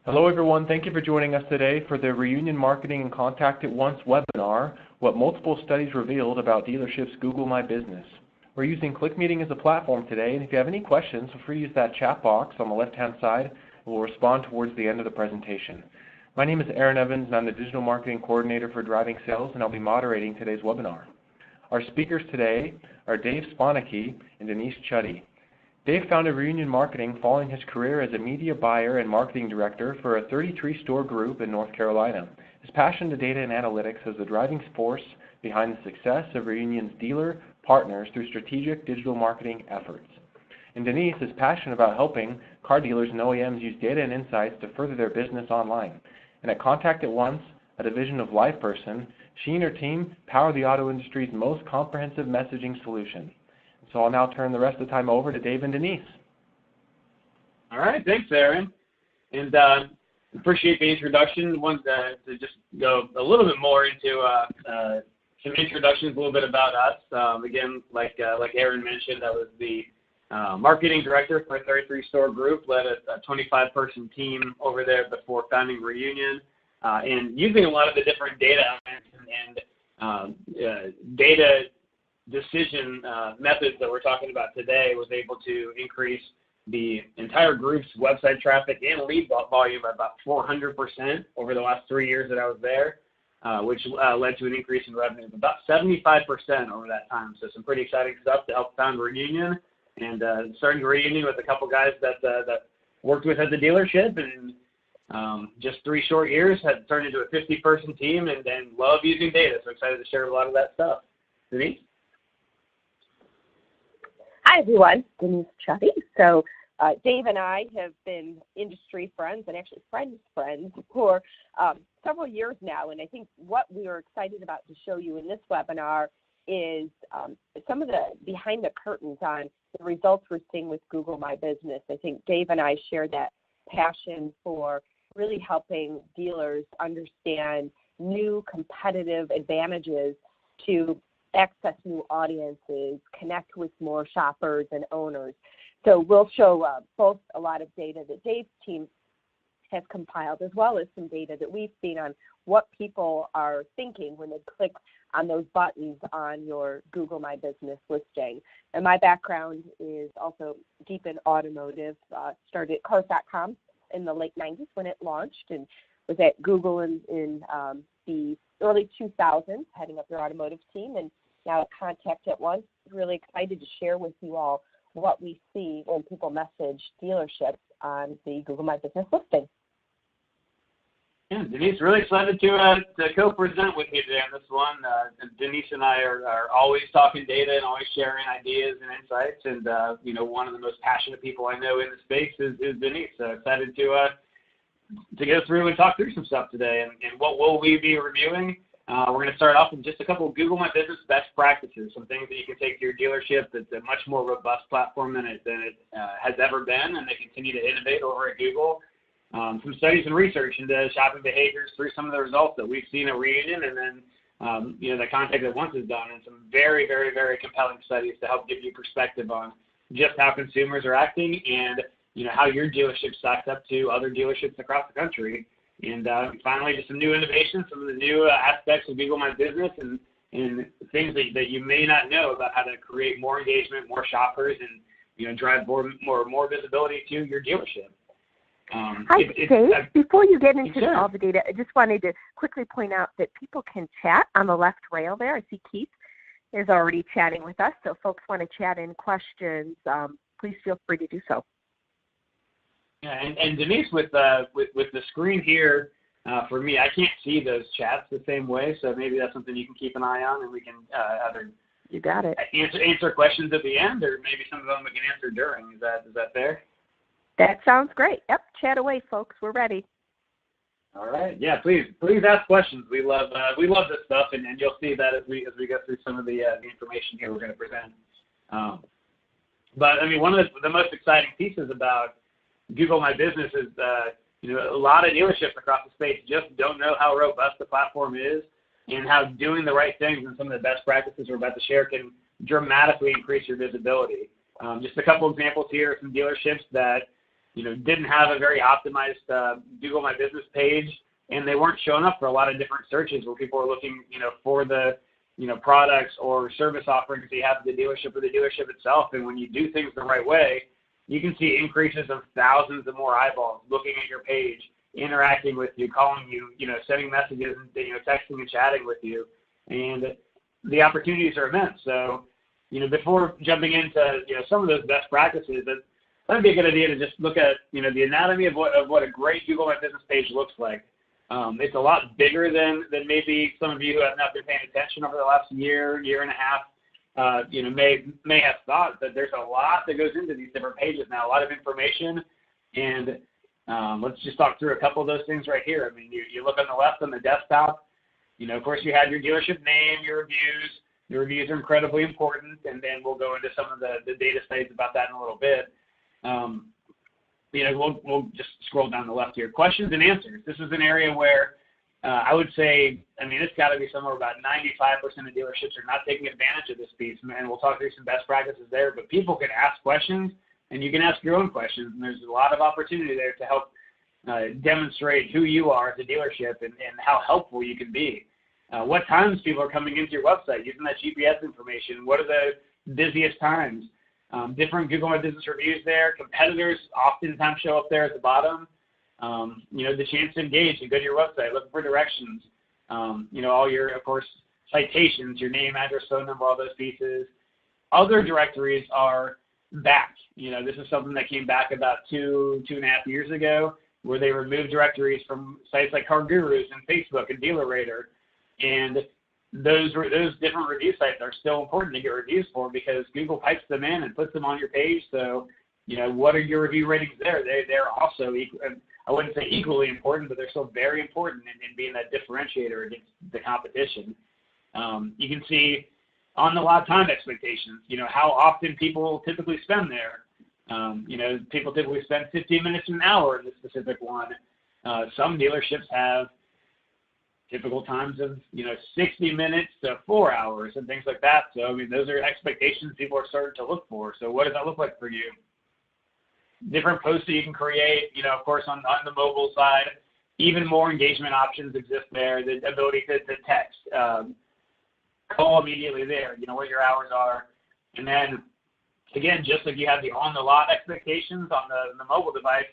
Hello everyone, thank you for joining us today for the Reunion Marketing and Contact at Once webinar, What Multiple Studies Revealed About Dealerships Google My Business. We're using ClickMeeting as a platform today, and if you have any questions, feel free to use that chat box on the left-hand side, and we'll respond towards the end of the presentation. My name is Aaron Evans, and I'm the Digital Marketing Coordinator for Driving Sales, and I'll be moderating today's webinar. Our speakers today are Dave Sponicky and Denise Chuddy. Dave founded Reunion Marketing following his career as a media buyer and marketing director for a 33-store group in North Carolina. His passion to data and analytics is the driving force behind the success of Reunion's dealer partners through strategic digital marketing efforts. And Denise is passionate about helping car dealers and OEMs use data and insights to further their business online. And at Contact at Once, a division of LivePerson, she and her team power the auto industry's most comprehensive messaging solution. So I'll now turn the rest of the time over to Dave and Denise. All right, thanks, Aaron. And appreciate the introduction. Wanted to just go a little bit more into some introductions, a little bit about us. Again, like Aaron mentioned, I was the marketing director for a 33-store group, led a 25-person team over there before founding Reunion, and using a lot of the different data and data decision methods that we're talking about today, was able to increase the entire group's website traffic and lead volume by about 400% over the last 3 years that I was there, which led to an increase in revenue of about 75% over that time. So some pretty exciting stuff to help found Reunion, and starting Reunion with a couple guys that worked with at the dealership, and just 3 short years had turned into a 50-person team, and love using data. So excited to share a lot of that stuff. Denise? Hi, everyone. Denise Chuddy. So Dave and I have been industry friends, and actually friends for several years now. And I think what we are excited about to show you in this webinar is some of the behind the curtains on the results we're seeing with Google My Business. I think Dave and I share that passion for really helping dealers understand new competitive advantages to access new audiences, connect with more shoppers and owners. So we'll show both a lot of data that Dave's team has compiled, as well as some data that we've seen on what people are thinking when they click on those buttons on your Google My Business listing. And my background is also deep in automotive. Started at Cars.com in the late 90s when it launched, and was at Google in the early 2000s, heading up their automotive team, and now at Contact at Once. Really excited to share with you all what we see when people message dealerships on the Google My Business listing. Yeah, Denise, really excited to co-present with you today on this one. Denise and I are always talking data and always sharing ideas and insights. And one of the most passionate people I know in the space is Denise. So excited to go through and talk through some stuff today. And what will we be reviewing? We're going to start off with just a couple of Google My Business best practices, some things that you can take to your dealership. That's a much more robust platform than it has ever been, and they continue to innovate over at Google. Some studies and research into shopping behaviors through some of the results that we've seen at Reunion, and then the Contact at Once has done, and some very, very, very compelling studies to help give you perspective on just how consumers are acting, and how your dealership stacks up to other dealerships across the country. And finally, just some new innovations, some of the new aspects of Google My Business, and things that you may not know about how to create more engagement, more shoppers, and drive more visibility to your dealership. Hi, Dave. Before you get into all the data, I just wanted to quickly point out that people can chat on the left rail there. I see Keith is already chatting with us, so folks want to chat in questions, please feel free to do so. Yeah, and Denise, with the screen here, for me, I can't see those chats the same way, so maybe that's something you can keep an eye on, and we can either you got it answer questions at the end, or maybe some of them we can answer during. Is that fair? That sounds great. Yep, chat away, folks. We're ready. All right. Yeah, please ask questions. We love this stuff, and you'll see that as we go through some of the information here we're going to present. But I mean, one of the most exciting pieces about Google My Business is a lot of dealerships across the space just don't know how robust the platform is, and how doing the right things and some of the best practices we're about to share can dramatically increase your visibility. Just a couple examples here, some dealerships that didn't have a very optimized Google My Business page, and they weren't showing up for a lot of different searches where people were looking, for the, products or service offerings they have at the dealership or the dealership itself. And when you do things the right way, you can see increases of thousands of more eyeballs looking at your page, interacting with you, calling you, sending messages, and, texting and chatting with you. And the opportunities are immense. So, before jumping into, some of those best practices, that would be a good idea to just look at, the anatomy of what a great Google My Business page looks like. It's a lot bigger than maybe some of you who have not been paying attention over the last year and a half, may have thought. That there's a lot that goes into these different pages now, a lot of information. And let's just talk through a couple of those things right here. I mean, you look on the left on the desktop, of course you have your dealership name, your reviews. The reviews are incredibly important, and then we'll go into some of the data studies about that in a little bit. We'll just scroll down the left here. Questions and answers. This is an area where I would say, it's got to be somewhere about 95% of dealerships are not taking advantage of this piece, and we'll talk through some best practices there. But people can ask questions, and you can ask your own questions, and there's a lot of opportunity there to help demonstrate who you are as a dealership and how helpful you can be. What times people are coming into your website, using that GPS information. What are the busiest times? Different Google My Business reviews there. Competitors oftentimes show up there at the bottom. The chance to engage and go to your website, looking for directions. All your, of course, citations, your name, address, phone number, all those pieces. Other directories are back. This is something that came back about 2.5 years ago, where they removed directories from sites like Car Gurus and Facebook and DealerRater. And those different review sites are still important to get reviews for, because Google pipes them in and puts them on your page. So, what are your review ratings there? They're also, I wouldn't say equally important, but they're still very important in being that differentiator against the competition. You can see on the lot time expectations, how often people typically spend there. People typically spend 15 minutes to an hour in this specific one. Some dealerships have typical times of, 60 minutes to 4 hours and things like that. So, those are expectations people are starting to look for. So what does that look like for you? Different posts that you can create, of course, on the mobile side. Even more engagement options exist there. The ability to text, call immediately there, what your hours are. And then, again, just like you have the on-the-lot expectations on the mobile device,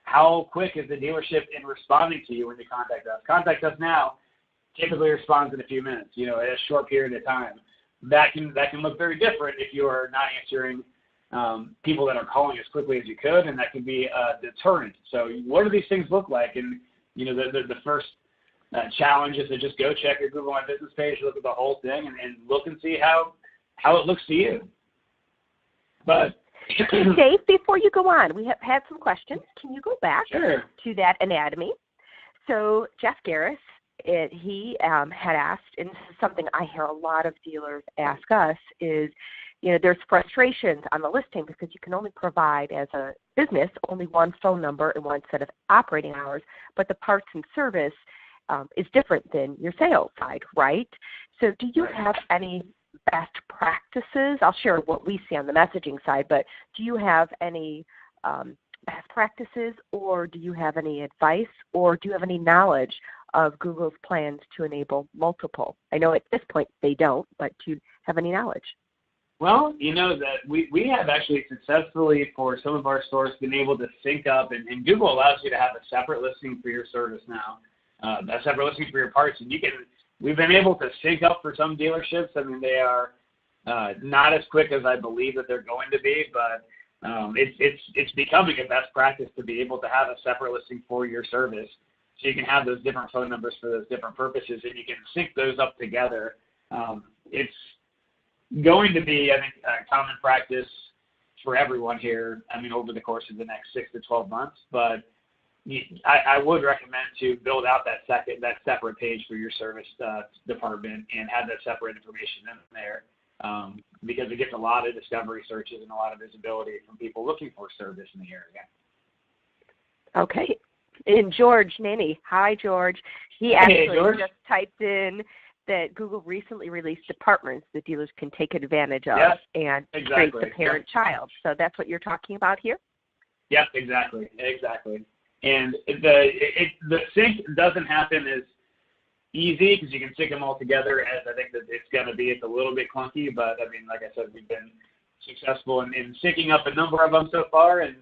how quick is the dealership in responding to you when you contact us? Contact us now typically responds in a few minutes, in a short period of time. That can look very different if you are not answering people that are calling as quickly as you could, and that can be a deterrent. So what do these things look like? And, the first challenge is to just go check your Google My Business page, look at the whole thing, and look and see how it looks to you. But Dave, before you go on, we have had some questions. Can you go back Sure. to that anatomy? So Jeff Garris, he had asked, and this is something I hear a lot of dealers ask us, is, there's frustrations on the listing because you can only provide, as a business, only one phone number and one set of operating hours, but the parts and service is different than your sales side, right? So do you have any best practices? I'll share what we see on the messaging side, but do you have any best practices, or do you have any advice, or do you have any knowledge of Google's plans to enable multiple? I know at this point they don't, but do you have any knowledge? Well, that we have actually successfully, for some of our stores, been able to sync up, and Google allows you to have a separate listing for your service now, a separate listing for your parts, and we've been able to sync up for some dealerships. They are not as quick as I believe that they're going to be, but it's becoming a best practice to be able to have a separate listing for your service, so you can have those different phone numbers for those different purposes, and you can sync those up together. It's going to be, I think, a common practice for everyone here, over the course of the next 6 to 12 months, but I would recommend to build out that separate page for your service department and have that separate information in there, because it gets a lot of discovery searches and a lot of visibility from people looking for service in the area. Okay. And George Nanny, hi George. He actually just typed in that Google recently released departments that dealers can take advantage of and create the parent-child. So that's what you're talking about here? Yep, exactly. And the sync doesn't happen as easy because you can sync them all together as I think that it's going to be. It's a little bit clunky, but I mean, like I said, we've been successful in syncing up a number of them so far, and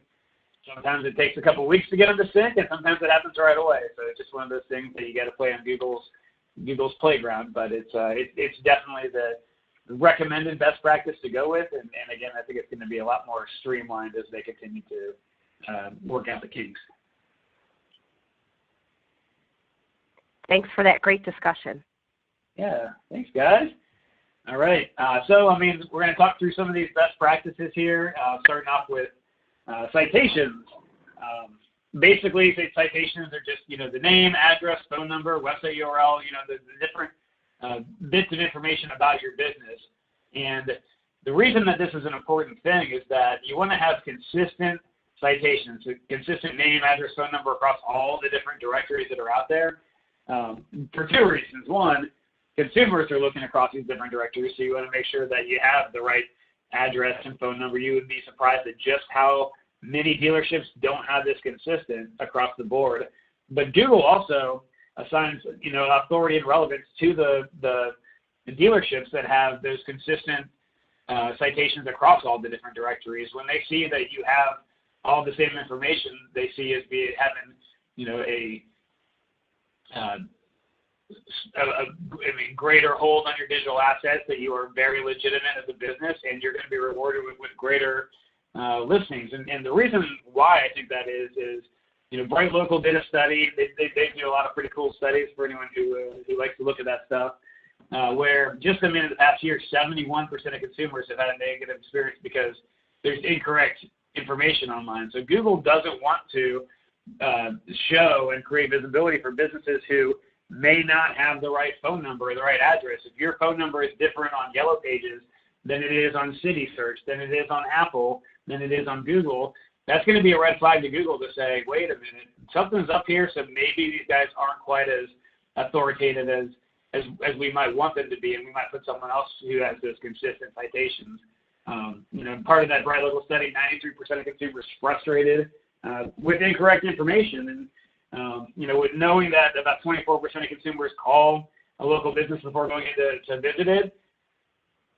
sometimes it takes a couple weeks to get them to sync, and sometimes it happens right away. So it's just one of those things that you got to play on Google's playground, but it's definitely the recommended best practice to go with, and again, I think it's going to be a lot more streamlined as they continue to work out the kinks. Thanks for that great discussion. Yeah, thanks, guys. All right, so, I mean, we're going to talk through some of these best practices here, starting off with citations. Basically, citations are just, the name, address, phone number, website URL, the different bits of information about your business. And the reason that this is an important thing is that you want to have consistent citations, a consistent name, address, phone number across all the different directories that are out there for two reasons. One, consumers are looking across these different directories, so you want to make sure that you have the right address and phone number. You would be surprised at just how many dealerships don't have this consistent across the board. But Google also assigns, authority and relevance to the dealerships that have those consistent citations across all the different directories. When they see that you have all the same information, they see as being having, greater hold on your digital assets, that you are very legitimate as a business, and you're going to be rewarded with greater listings. And the reason why I think that is Bright Local did a study. They do a lot of pretty cool studies for anyone who likes to look at that stuff, where just in the past year, 71% of consumers have had a negative experience because there's incorrect information online. So Google doesn't want to show and create visibility for businesses who may not have the right phone number or the right address. If your phone number is different on Yellow Pages than it is on City Search, than it is on Apple, than it is on Google, that's going to be a red flag to Google to say, wait a minute, something's up here, so maybe these guys aren't quite as authoritative as we might want them to be, and we might put someone else who has those consistent citations. Part of that Bright Local study, 93% of consumers frustrated with incorrect information. And, with knowing that about 24% of consumers call a local business before going in to visit it,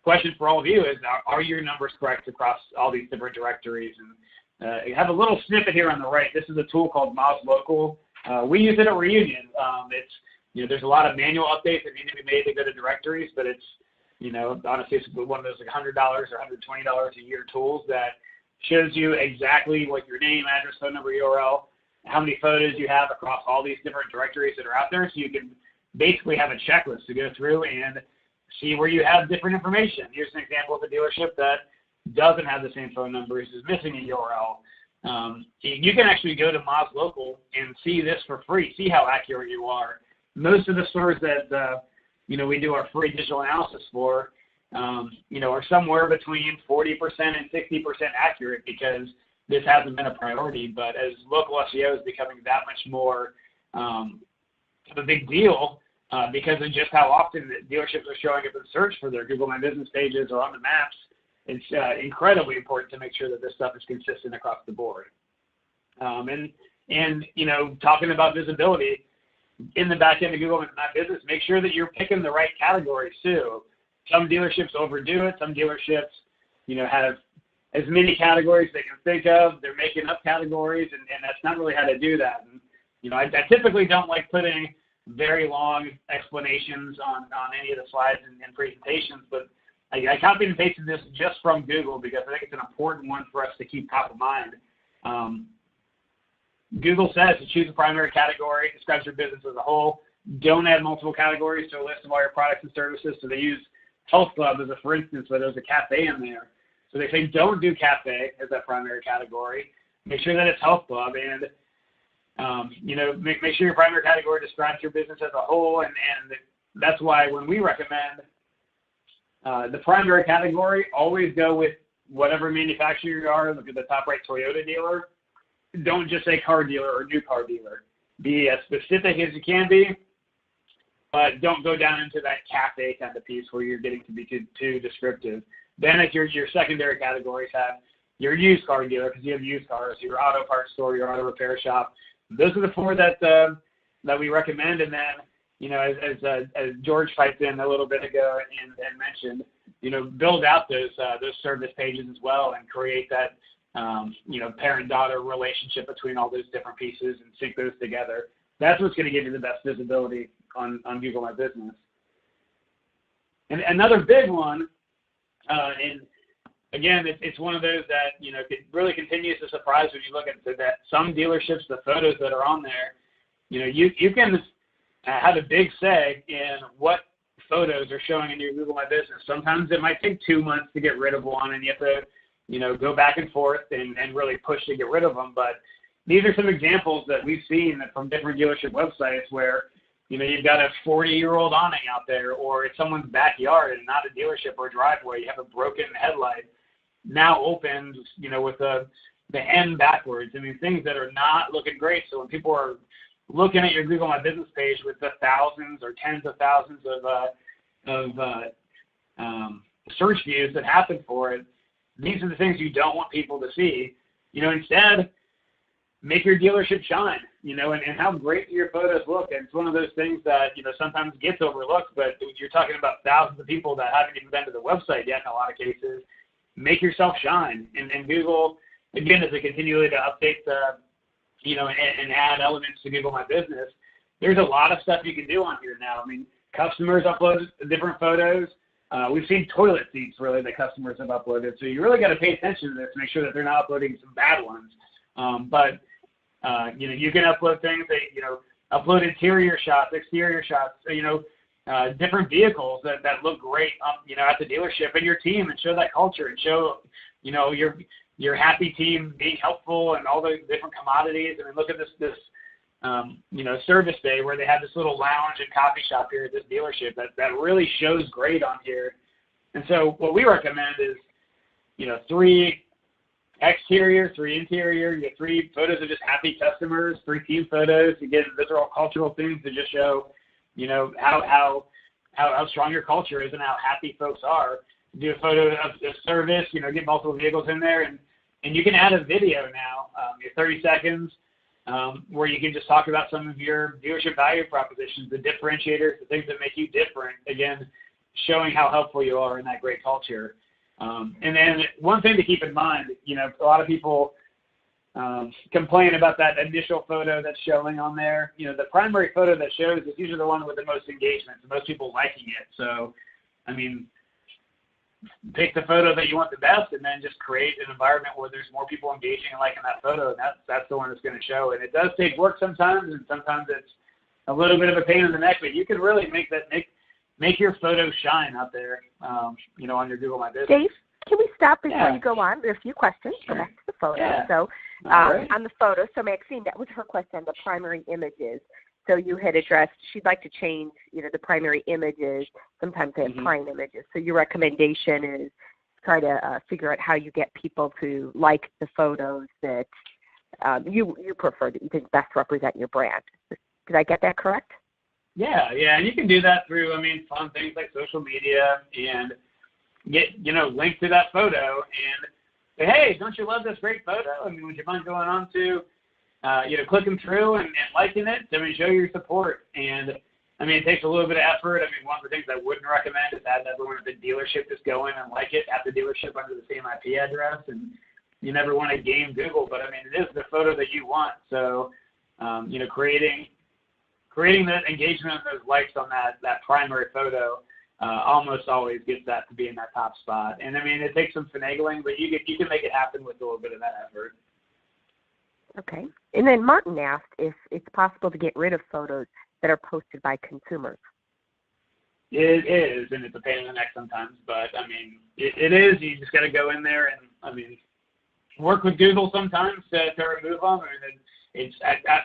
question for all of you is, are your numbers correct across all these different directories? And you have a little snippet here on the right. This is a tool called Moz Local. We use it at Reunion. There's a lot of manual updates that need to be made to go to directories, but it's, honestly, it's one of those like $100 or $120 a year tools that shows you exactly what your name, address, phone number, URL, how many photos you have across all these different directories that are out there, so you can basically have a checklist to go through and see where you have different information. Here's an example of a dealership that doesn't have the same phone numbers, is missing a URL. You can actually go to Moz Local and see this for free, see how accurate you are. Most of the stores that we do our free digital analysis for, are somewhere between 40% and 60% accurate, because this hasn't been a priority. But as local SEO is becoming that much more of a big deal, because of just how often the dealerships are showing up in search for their Google My Business pages or on the maps, it's incredibly important to make sure that this stuff is consistent across the board. And talking about visibility, in the back end of Google My Business, make sure that you're picking the right categories too. Some dealerships overdo it. Some dealerships, have as many categories they can think of. They're making up categories, and that's not really how to do that. And, I typically don't like putting very long explanations on any of the slides and presentations, but I copied and pasted this just from Google because I think it's an important one for us to keep top of mind. Google says to choose a primary category, describes your business as a whole. Don't add multiple categories to a list of all your products and services. So they use Health Club as a for instance, where there's a cafe in there. So they say don't do cafe as that primary category. Make sure that it's Health Club, and make sure your primary category describes your business as a whole. And that's why when we recommend the primary category, always go with whatever manufacturer you are. Look at the top right, Toyota dealer. Don't just say car dealer or new car dealer. Be as specific as you can be, but don't go down into that cafe kind of piece where you're getting to be too descriptive. Then if your secondary categories have your used car dealer because you have used cars, your auto parts store, your auto repair shop. Those are the 4 that we recommend. And then, as George piped in a little bit ago and mentioned, build out those service pages as well and create that, parent-daughter relationship between all those different pieces and sync those together. That's what's going to give you the best visibility on Google My Business. And another big one, and again, it's one of those that, it really continues to surprise when you look at that some dealerships, the photos that are on there, you can have a big say in what photos are showing in your Google My Business. Sometimes it might take 2 months to get rid of one, and you have to, go back and forth and really push to get rid of them. But these are some examples that we've seen from different dealership websites where, you've got a 40-year-old awning out there, or it's someone's backyard and not a dealership or a driveway. You have a broken headlight now opened, with the end backwards. I mean, things that are not looking great. So when people are looking at your Google My Business page with the thousands or tens of thousands of search views that happen for it, these are the things you don't want people to see. Instead, make your dealership shine, and how great your photos look. And it's one of those things that, sometimes gets overlooked, but you're talking about thousands of people that haven't even been to the website yet in a lot of cases. Make yourself shine. And Google, again, as they continually to update the, and add elements to Google My Business, there's a lot of stuff you can do on here now. I mean, customers upload different photos. We've seen toilet seats, really, that customers have uploaded. So you really got to pay attention to this to make sure that they're not uploading some bad ones. But you can upload things that, upload interior shots, exterior shots, different vehicles that look great, at the dealership and your team, and show that culture and show, your happy team being helpful and all the different commodities. I mean, look at this service day where they have this little lounge and coffee shop here at this dealership that really shows great on here. And so what we recommend is, 3 exterior, 3 interior, you get 3 photos of just happy customers, 3 team photos. Again, those are all cultural things to just show, how strong your culture is and how happy folks are. Do a photo of service, get multiple vehicles in there, and you can add a video now, 30 seconds, where you can just talk about some of your dealership value propositions, the differentiators, the things that make you different, again, showing how helpful you are in that great culture. And then one thing to keep in mind, a lot of people complain about that initial photo that's showing on there. The primary photo that shows is usually the one with the most engagement, the most people liking it. So, I mean, pick the photo that you want the best, and then just create an environment where there's more people engaging and liking that photo, and that's the one that's going to show. And it does take work sometimes, and sometimes it's a little bit of a pain in the neck, but you can really make your photo shine out there, on your Google My Business. Dave, can we stop before you go on? There are a few questions. Go back to the photo. Yeah. So Right. On the photo, so Maxine, that was her question on the primary images. So you had addressed she'd like to change, the primary images. Sometimes they have prime images. So your recommendation is try to figure out how you get people to like the photos that you prefer, that you think best represent your brand. Did I get that correct? Yeah, and you can do that through, fun things like social media and get, link to that photo and say, hey, don't you love this great photo? Would you mind going on to, clicking through and liking it? Show your support. And, it takes a little bit of effort. One of the things I wouldn't recommend is having everyone at the dealership just go in and like it at the dealership under the same IP address. And you never want to game Google, but, it is the photo that you want. So, creating that engagement and those likes on that primary photo almost always gets that to be in that top spot. And it takes some finagling, but you can make it happen with a little bit of that effort. Okay. And then Martin asked if it's possible to get rid of photos that are posted by consumers. It is, and it's a pain in the neck sometimes, but it is. You just got to go in there and work with Google sometimes to remove them.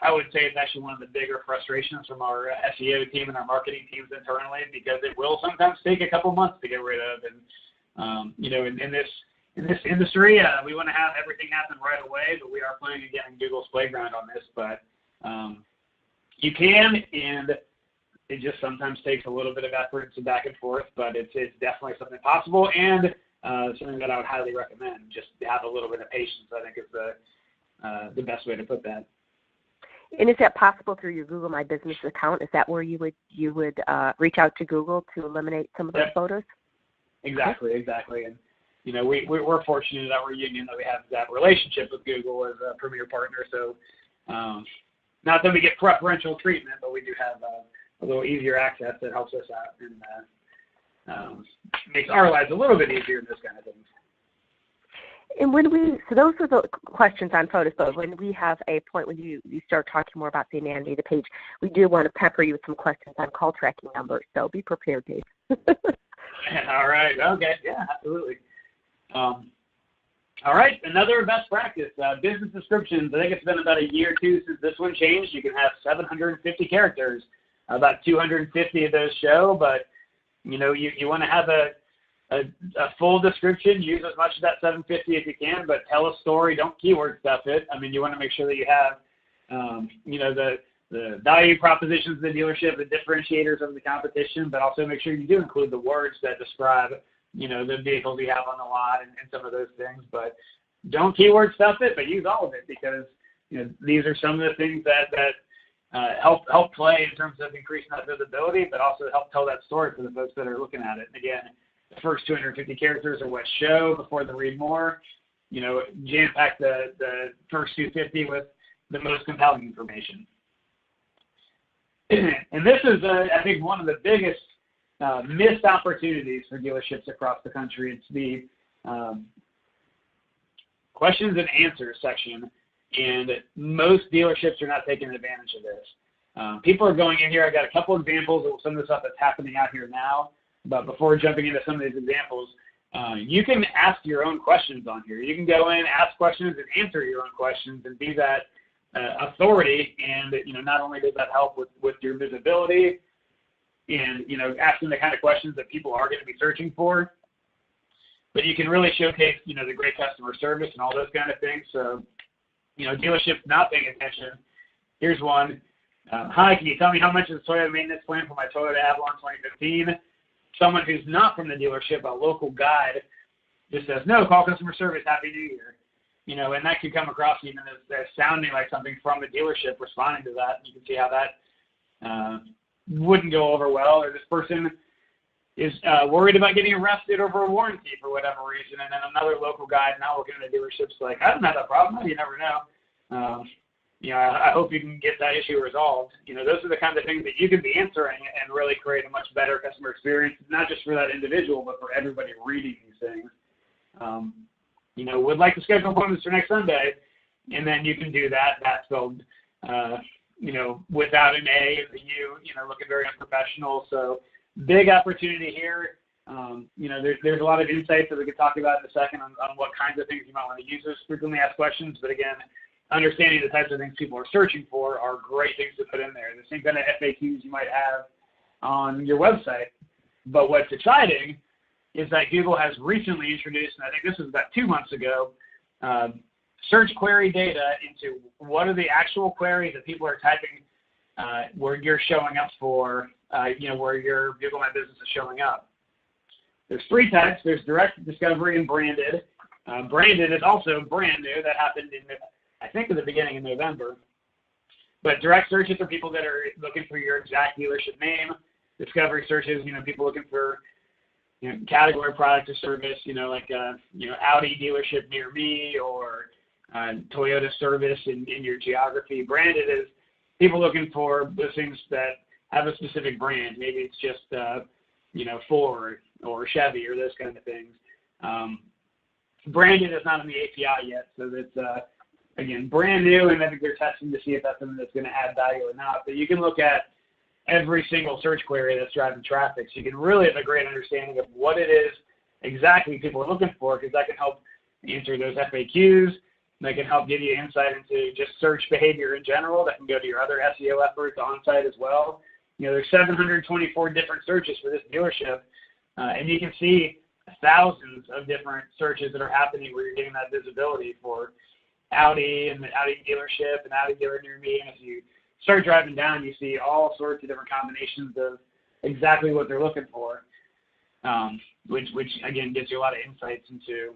I would say it's actually one of the bigger frustrations from our SEO team and our marketing teams internally, because it will sometimes take a couple months to get rid of. And in this industry, we want to have everything happen right away, but we are planning to get in Google's playground on this. But you can, and it just sometimes takes a little bit of effort and some back and forth, but it's definitely something possible. And something that I would highly recommend. Just have a little bit of patience, I think, is the best way to put that. And is that possible through your Google My Business account? Is that where you would reach out to Google to eliminate some of those photos? Exactly. And we're fortunate at Reunion that we have that relationship with Google as a premier partner. So not that we get preferential treatment, but we do have a little easier access that helps us out and makes our lives a little bit easier in this kind of things. And so those are the questions on photos, but when we have a point when you start talking more about the anatomy of the page, we do want to pepper you with some questions on call tracking numbers, so be prepared, Dave. All right. Okay. Yeah, absolutely. All right. Another best practice, business descriptions. I think it's been about a year or two since this one changed. You can have 750 characters. About 250 of those show, but you want to have a full description. Use as much of that 750 as you can, but tell a story. Don't keyword stuff it. I mean, you want to make sure that you have, the value propositions of the dealership, the differentiators of the competition, but also make sure you do include the words that describe, the vehicles you have on the lot and some of those things. But don't keyword stuff it, but use all of it because these are some of the things that help play in terms of increasing that visibility, but also help tell that story for the folks that are looking at it. And again, the first 250 characters are what show before they read more. Jam-pack the first 250 with the most compelling information. And this is, I think, one of the biggest missed opportunities for dealerships across the country. It's the questions and answers section, and most dealerships are not taking advantage of this. People are going in here. I got a couple examples of some of the stuff that's happening out here now. But before jumping into some of these examples, you can ask your own questions on here. You can go in, ask questions, and answer your own questions, and be that authority. And not only does that help with your visibility and asking the kind of questions that people are going to be searching for, but you can really showcase the great customer service and all those kind of things. So dealerships not paying attention. Here's one. Hi, can you tell me how much is the Toyota maintenance plan for my Toyota Avalon 2015? Someone who's not from the dealership, a local guide, just says, no, call customer service, Happy New Year. And that could come across even as sounding like something from a dealership responding to that. You can see how that wouldn't go over well, or this person is worried about getting arrested over a warranty for whatever reason, and then another local guide not working in a dealership's like, I don't have that problem. You never know. I hope you can get that issue resolved. Those are the kinds of things that you can be answering and really create a much better customer experience, not just for that individual, but for everybody reading these things. Would like to schedule appointments for next Sunday, and then you can do that. That's spelled, without an A and the U, looking very unprofessional. So big opportunity here. There's a lot of insights that we could talk about in a second on what kinds of things you might want to use those frequently asked questions. But again, understanding the types of things people are searching for are great things to put in there. The same kind of FAQs you might have on your website. But what's exciting is that Google has recently introduced, and I think this was about 2 months ago, search query data into what are the actual queries that people are typing where you're showing up for, where your Google My Business is showing up. There's 3 types. There's direct, discovery, and branded. Branded is also brand new. That happened I think at the beginning of November. But direct searches are people that are looking for your exact dealership name. Discovery searches, people looking for category, product, or service, like Audi dealership near me or Toyota service in your geography. Branded is people looking for those things that have a specific brand. Maybe it's just Ford or Chevy or those kind of things. Branded is not on the API yet, so that's again, brand new, and I think they're testing to see if that's something that's going to add value or not. But you can look at every single search query that's driving traffic, so you can really have a great understanding of what it is exactly people are looking for, because that can help answer those FAQs. That can help give you insight into just search behavior in general. That can go to your other SEO efforts on site as well. There's 724 different searches for this dealership, and you can see thousands of different searches that are happening where you're getting that visibility for Audi and the Audi dealership and Audi dealer near me. And as you start driving down, you see all sorts of different combinations of exactly what they're looking for. which again gives you a lot of insights into,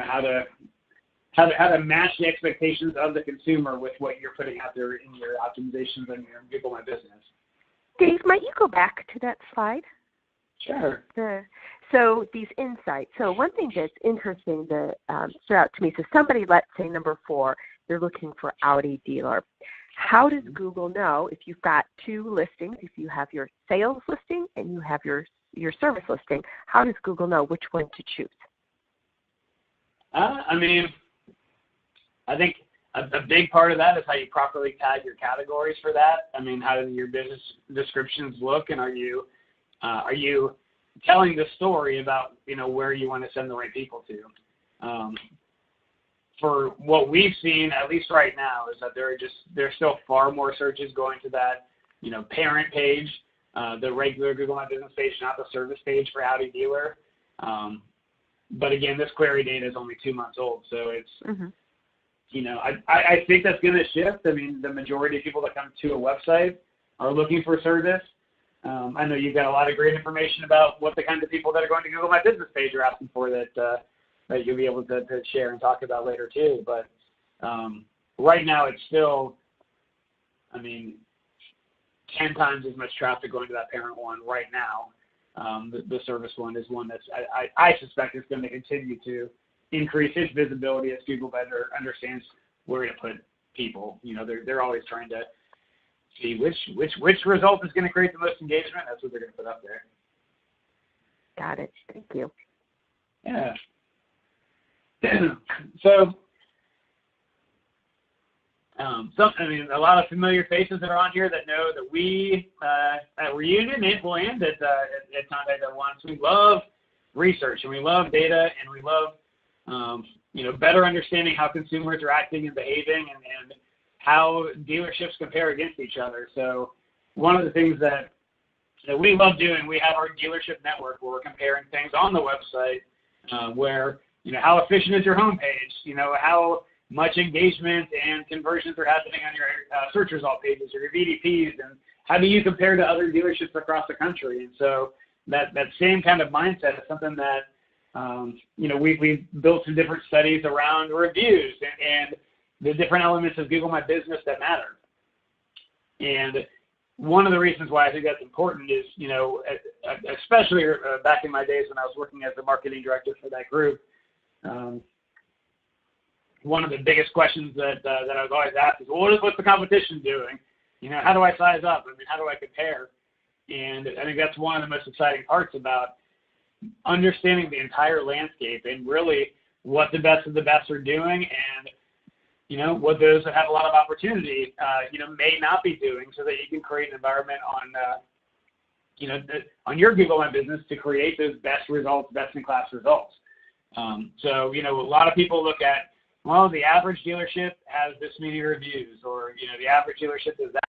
how to match the expectations of the consumer with what you're putting out there in your optimizations and your Google My Business. Dave, might you go back to that slide? Sure. So these insights. So one thing that's interesting that stood out to me, so somebody, let's say number 4, they're looking for Audi dealer. How does Google know if you've got 2 listings, if you have your sales listing and you have your service listing, how does Google know which one to choose? I think a big part of that is how you properly tag your categories for that. How do your business descriptions look, and are you telling the story about, where you want to send the right people to? For what we've seen, at least right now, is that there's still far more searches going to that, parent page, the regular Google My Business page, not the service page for Audi dealer. But again, this query data is only 2 months old, so it's, I think that's going to shift. The majority of people that come to a website are looking for service. I know you've got a lot of great information about what the kinds of people that are going to Google My Business page are asking for that you'll be able to share and talk about later too. But right now it's still, 10 times as much traffic going to that parent one right now. The service one is one that's, I suspect is going to continue to increase its visibility as Google better understands where to put people. They're always trying to see which result is going to create the most engagement. That's what they're going to put up there. Got it. Thank you. Yeah. So, a lot of familiar faces that are on here that know that we at Reunion and at Contact at Once, we love research and we love data and we love better understanding how consumers are acting and behaving and how dealerships compare against each other. So one of the things that we love doing, we have our dealership network where we're comparing things on the website where, how efficient is your homepage, how much engagement and conversions are happening on your search result pages or your VDPs, and how do you compare to other dealerships across the country. And so that same kind of mindset is something that, we've built some different studies around reviews and the different elements of Google My Business that matter. And one of the reasons why I think that's important is, especially back in my days when I was working as the marketing director for that group, one of the biggest questions that I was always asked is, well, what's the competition doing? How do I size up? How do I compare? And I think that's one of the most exciting parts about understanding the entire landscape and really what the best of the best are doing and, what those that have a lot of opportunity, may not be doing, so that you can create an environment on your Google My Business to create those best results, best-in-class results. So, a lot of people look at, well, the average dealership has this many reviews, or, the average dealership is that.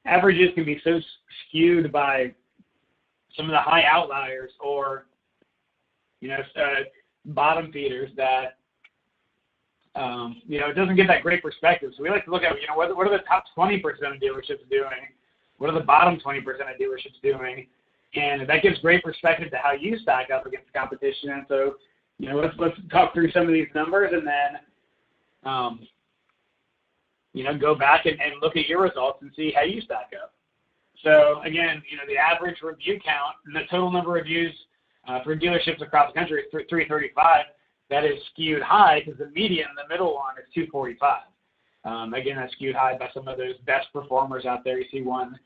Averages can be so skewed by some of the high outliers or, bottom feeders that, it doesn't get that great perspective. So we like to look at, what are the top 20% of dealerships doing? What are the bottom 20% of dealerships doing? And that gives great perspective to how you stack up against the competition. And so, let's talk through some of these numbers and then, go back and look at your results and see how you stack up. So again, the average review count and the total number of reviews for dealerships across the country is 335. That is skewed high because the median, the middle one, is 245. Again, that's skewed high by some of those best performers out there. You see one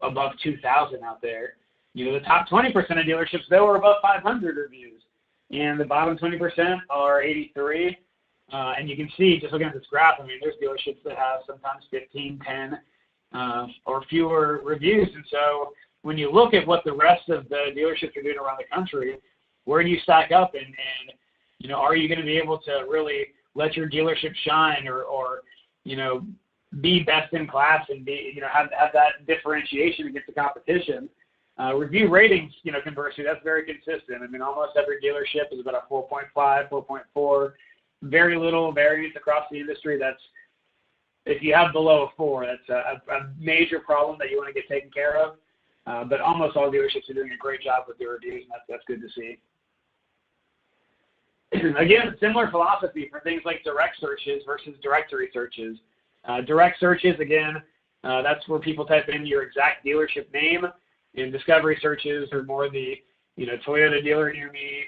above 2,000 out there. The top 20% of dealerships, though, are above 500 reviews. And the bottom 20% are 83. And you can see, just looking at this graph, there's dealerships that have sometimes 15, 10, or fewer reviews. And so when you look at what the rest of the dealerships are doing around the country, where do you stack up? And are you going to be able to really let your dealership shine or be best in class and be, have that differentiation against the competition? Review ratings, conversely, that's very consistent. Almost every dealership is about a 4.5, 4.4. Very little variance across the industry. That's, if you have below a 4, that's a major problem that you want to get taken care of. but almost all dealerships are doing a great job with their reviews, and that's good to see. Again, similar philosophy for things like direct searches versus directory searches. Direct searches, again, that's where people type in your exact dealership name, and discovery searches are more the, Toyota dealer near me,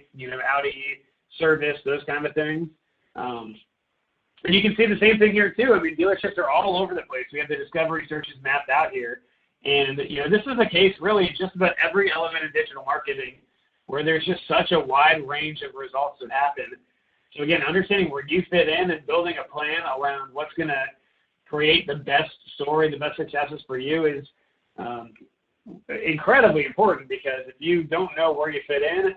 Audi service, those kind of things. And you can see the same thing here too. I mean, dealerships are all over the place. We have the discovery searches mapped out here. And, this is the case really just about every element of digital marketing where there's just such a wide range of results that happen. So again, understanding where you fit in and building a plan around what's going to create the best story, the best successes for you is incredibly important, because if you don't know where you fit in,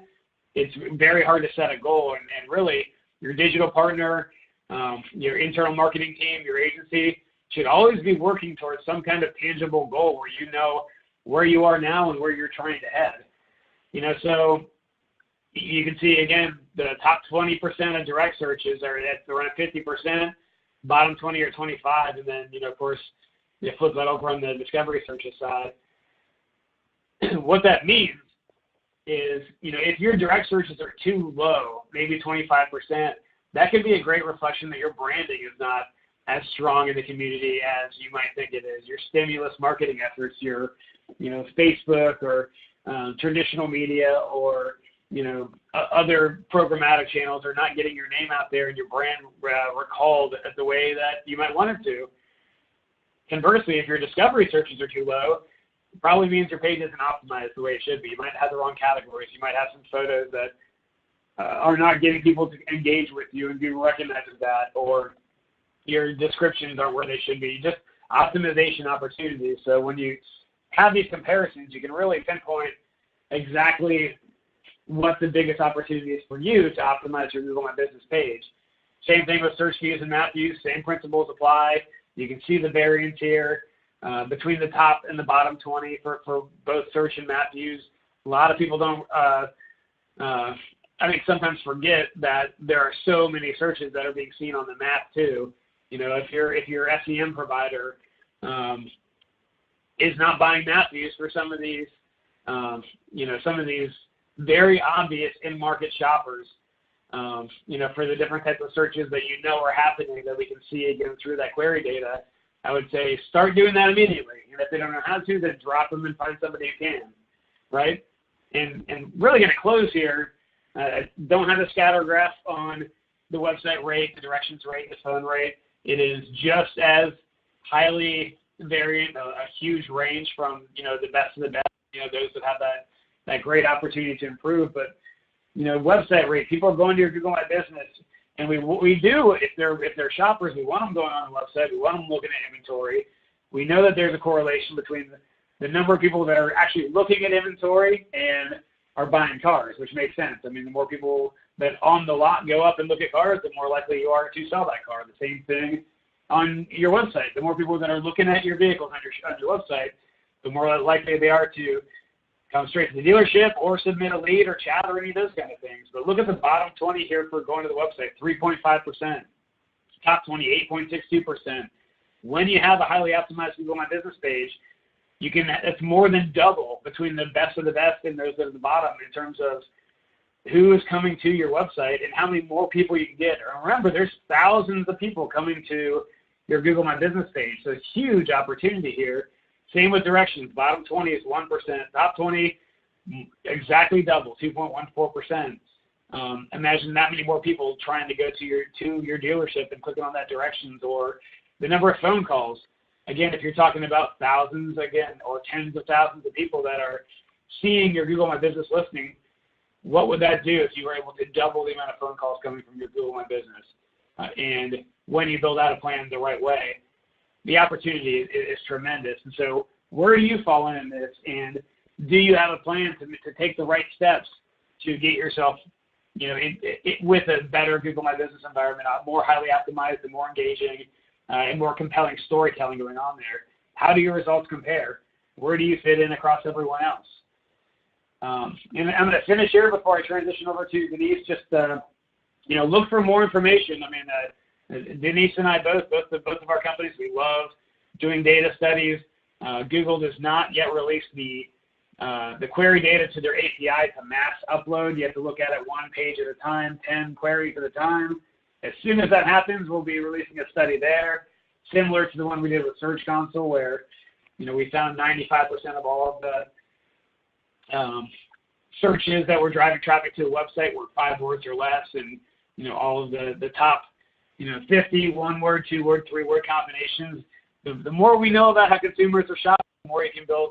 it's very hard to set a goal. And really, your digital partner, your internal marketing team, your agency should always be working towards some kind of tangible goal where you know where you are now and where you're trying to head. So you can see, again, the top 20% of direct searches are at around 50%, bottom 20 or 25, and then, of course, you flip that over on the discovery searches side. What that means is, if your direct searches are too low, maybe 25%, that could be a great reflection that your branding is not as strong in the community as you might think it is. Your stimulus marketing efforts, your, Facebook or traditional media or, other programmatic channels are not getting your name out there and your brand recalled the way that you might want it to. Conversely, if your discovery searches are too low, it probably means your page isn't optimized the way it should be. You might have the wrong categories. You might have some photos that are not getting people to engage with you, and Google recognizes that, or your descriptions aren't where they should be. Just optimization opportunities. So when you have these comparisons, you can really pinpoint exactly what the biggest opportunity is for you to optimize your Google My Business page. Same thing with search views and map views. Same principles apply. You can see the variance here between the top and the bottom 20 for both search and map views. A lot of people don't, I think sometimes forget that there are so many searches that are being seen on the map too. If your SEM provider is not buying map views for some of these, some of these very obvious in-market shoppers, for the different types of searches that are happening that we can see again through that query data, I would say start doing that immediately. And if they don't know how to, then drop them and find somebody who can, right? And really going to close here. Don't have a scatter graph on the website rate, the directions rate, the phone rate. It is just as highly variant, a huge range from, the best of the best, those that have that great opportunity to improve. But, website rate, people are going to your Google My Business. And we do, if they're shoppers, we want them going on the website. We want them looking at inventory. We know that there's a correlation between the number of people that are actually looking at inventory and are buying cars, which makes sense. I mean, the more people that on the lot go up and look at cars, the more likely you are to sell that car. The same thing on your website. The more people that are looking at your vehicles on your website, the more likely they are to come straight to the dealership or submit a lead or chat or any of those kind of things. But look at the bottom 20 here for going to the website, 3.5%. Top 20, 8.62%. When you have a highly optimized Google My Business page, it's more than double between the best of the best and those at the bottom in terms of who is coming to your website and how many more people you can get. And remember, there's thousands of people coming to your Google My Business page, so huge opportunity here. Same with directions. Bottom 20 is 1%. Top 20, exactly double, 2.14%. Imagine that many more people trying to go to your dealership and clicking on that directions, or the number of phone calls. Again, if you're talking about thousands, or tens of thousands of people that are seeing your Google My Business listing, what would that do if you were able to double the amount of phone calls coming from your Google My Business? And when you build out a plan the right way, the opportunity is tremendous. And so where do you fall in this? And do you have a plan to take the right steps to get yourself, with a better Google My Business environment, more highly optimized and more engaging, and more compelling storytelling going on there? How do your results compare? Where do you fit in across everyone else? And I'm going to finish here before I transition over to Denise. Just look for more information. I mean, Denise and I both of our companies, we love doing data studies. Google does not yet release the the query data to their API to mass upload. You have to look at it one page at a time, 10 queries at a time. As soon as that happens, we'll be releasing a study there, similar to the one we did with Search Console, where we found 95% of all of the searches that were driving traffic to a website were 5 words or less, and all of the top 50 1-word, 2-word, 3-word combinations. The more we know about how consumers are shopping, the more you can build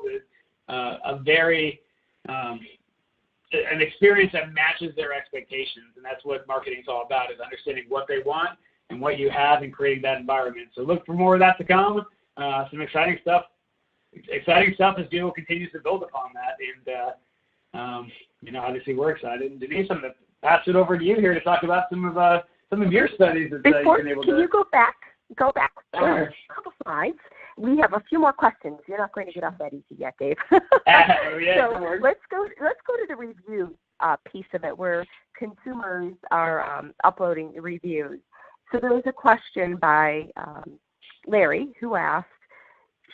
an experience that matches their expectations, and that's what marketing is all about, is understanding what they want and what you have and creating that environment. So look for more of that to come. Some exciting stuff as Google continues to build upon that, and obviously we're excited. And Denise, I'm going to pass it over to you here to talk about some of your studies that you've been able to. Can you go back Sure. a couple slides? We have a few more questions. You're not going to get off that easy yet, Dave. Yeah, so let's go to the review piece of it, where consumers are uploading reviews. So there was a question by Larry, who asked,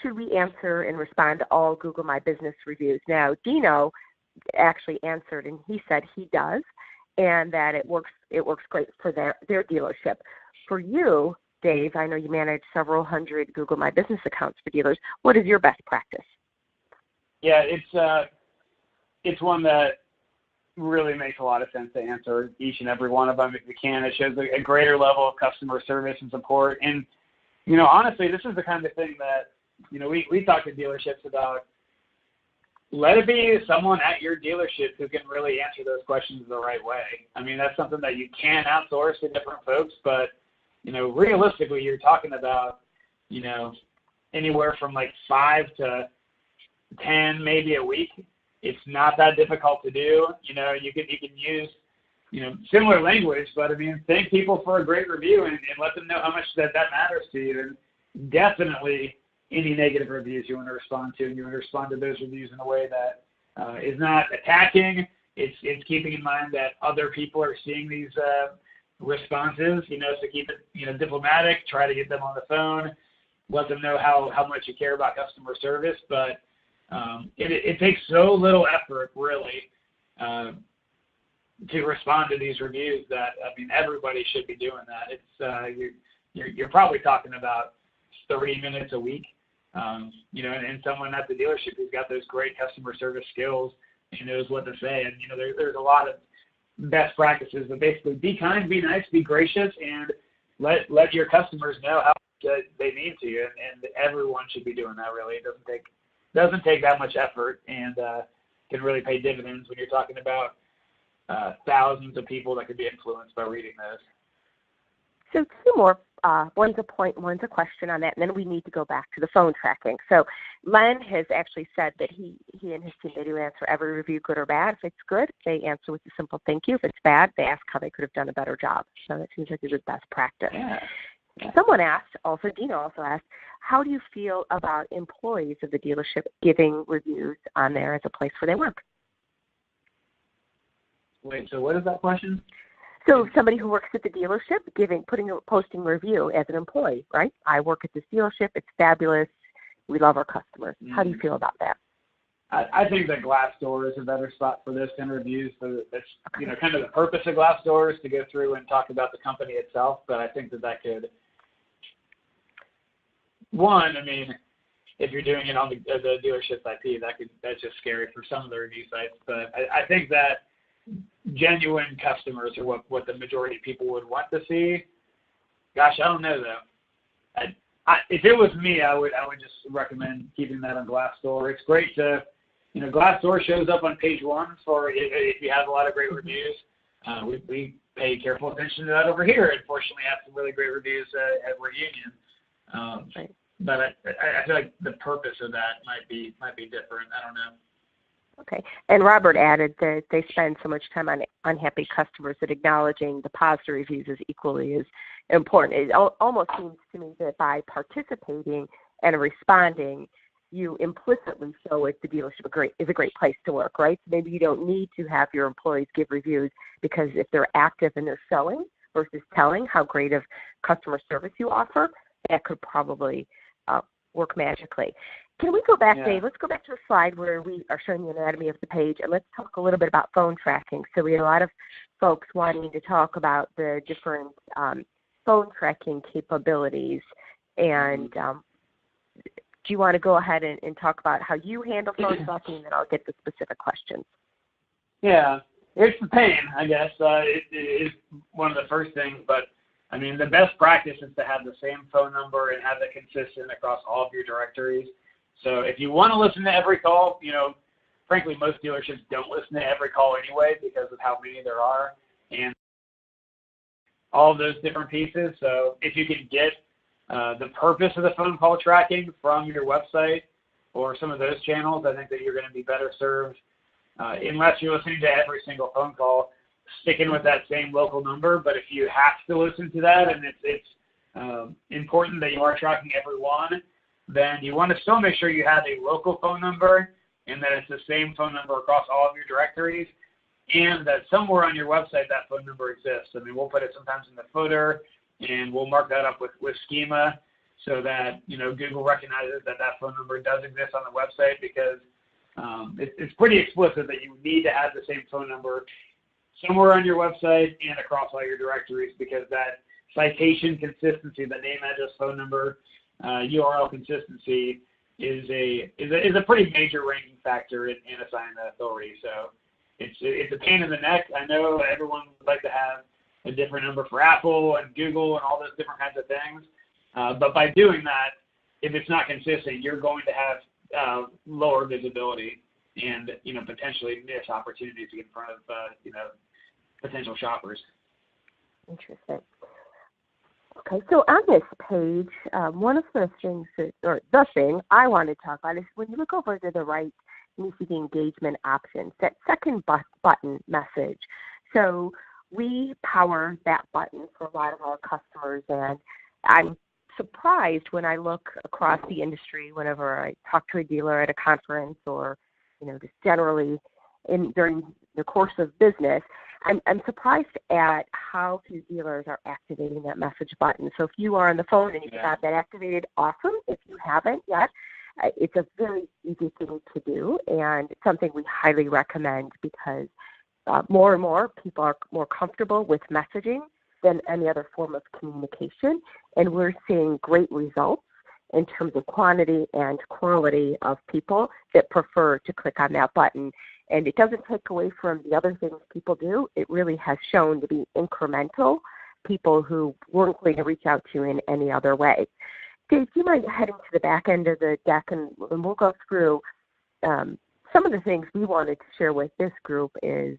should we answer and respond to all Google My Business reviews? Now, Dino actually answered, and he said he does, and that it works great for their dealership. For you, Dave, I know you manage several hundred Google My Business accounts for dealers. What is your best practice? Yeah, it's one that really makes a lot of sense to answer each and every one of them if we can. It shows a greater level of customer service and support. And, honestly, this is the kind of thing that, we talk to dealerships about. Let it be someone at your dealership who can really answer those questions the right way. I mean, that's something that you can outsource to different folks, but realistically, you're talking about, anywhere from like 5 to 10, maybe a week. It's not that difficult to do. You can use, similar language, but thank people for a great review and let them know how much that matters to you. And definitely any negative reviews you want to respond to, and you want to respond to those reviews in a way that is not attacking. It's keeping in mind that other people are seeing these responses, so keep it, diplomatic, try to get them on the phone, let them know how much you care about customer service. But it takes so little effort, really, to respond to these reviews that, everybody should be doing that. It's you're probably talking about 30 minutes a week, and someone at the dealership who's got those great customer service skills and knows what to say. And, there's a lot of best practices, but basically be kind, be nice, be gracious, and let your customers know how much they mean to you. And everyone should be doing that, really. It doesn't take that much effort, and can really pay dividends when you're talking about thousands of people that could be influenced by reading those. So 2 more. One's a point, one's a question on that, and then we need to go back to the phone tracking. So Len has actually said that he and his team, they do answer every review, good or bad. If it's good, they answer with a simple thank you. If it's bad, they ask how they could have done a better job. So that seems like a good best practice. Yeah. Someone asked, Dino also asked, how do you feel about employees of the dealership giving reviews on there as a place where they work? Wait, so what is that question? So somebody who works at the dealership posting a review as an employee, right? I work at this dealership. It's fabulous. We love our customers. How do you feel about that? I think that Glassdoor is a better spot for those kind of reviews. So that's kind of the purpose of Glassdoor is to go through and talk about the company itself. But I think that could, if you're doing it on the dealership's IP, that's just scary for some of the review sites. But I think that genuine customers are what the majority of people would want to see. Gosh, I don't know though. If it was me, I would just recommend keeping that on Glassdoor. It's great to, Glassdoor shows up on page 1 for if you have a lot of great reviews. We pay careful attention to that over here, and fortunately have some really great reviews at Reunion. Right. But I feel like the purpose of that might be different. I don't know. Okay. And Robert added that they spend so much time on unhappy customers that acknowledging the positive reviews is equally as important. It almost seems to me that by participating and responding, you implicitly show it the dealership is a great place to work, right? So maybe you don't need to have your employees give reviews, because if they're active and they're showing versus telling how great of customer service you offer, that could probably work magically. Can we go back, Yeah. Dave? Let's go back to a slide where we are showing the anatomy of the page, and let's talk a little bit about phone tracking. So we had a lot of folks wanting to talk about the different phone tracking capabilities. And do you want to go ahead and talk about how you handle phone tracking, and then I'll get the specific questions. Yeah, it's the pain, I guess. It is one of the first things, but I mean, the best practice is to have the same phone number and have it consistent across all of your directories. So if you want to listen to every call, frankly, most dealerships don't listen to every call anyway because of how many there are and all of those different pieces. So if you can get the purpose of the phone call tracking from your website or some of those channels, I think that you're going to be better served unless you're listening to every single phone call, sticking with that same local number. But if you have to listen to that and it's important that you are tracking every one, then you want to still make sure you have a local phone number and that it's the same phone number across all of your directories and that somewhere on your website that phone number exists. I mean, we'll put it sometimes in the footer and we'll mark that up with schema so that, Google recognizes that phone number does exist on the website because it's pretty explicit that you need to have the same phone number somewhere on your website and across all your directories because that citation consistency, the name, address, phone number, URL consistency is a pretty major ranking factor in assigning that authority. So it's a pain in the neck. I know everyone would like to have a different number for Apple and Google and all those different kinds of things. But by doing that, if it's not consistent, you're going to have lower visibility and potentially miss opportunities to get in front of potential shoppers. Interesting. Okay, so on this page, one of the things, the thing I want to talk about is when you look over to the right, you see the engagement options, that second button message. So we power that button for a lot of our customers, and I'm surprised when I look across the industry whenever I talk to a dealer at a conference or, just generally during the course of business. I'm surprised at how few dealers are activating that message button. So if you are on the phone and you've got that activated, awesome. If you haven't yet, it's a very easy thing to do, and it's something we highly recommend because more and more people are more comfortable with messaging than any other form of communication, and we're seeing great results in terms of quantity and quality of people that prefer to click on that button. And it doesn't take away from the other things people do. It really has shown to be incremental, people who weren't going to reach out to you in any other way. Dave, do you mind heading to the back end of the deck, and we'll go through some of the things we wanted to share with this group is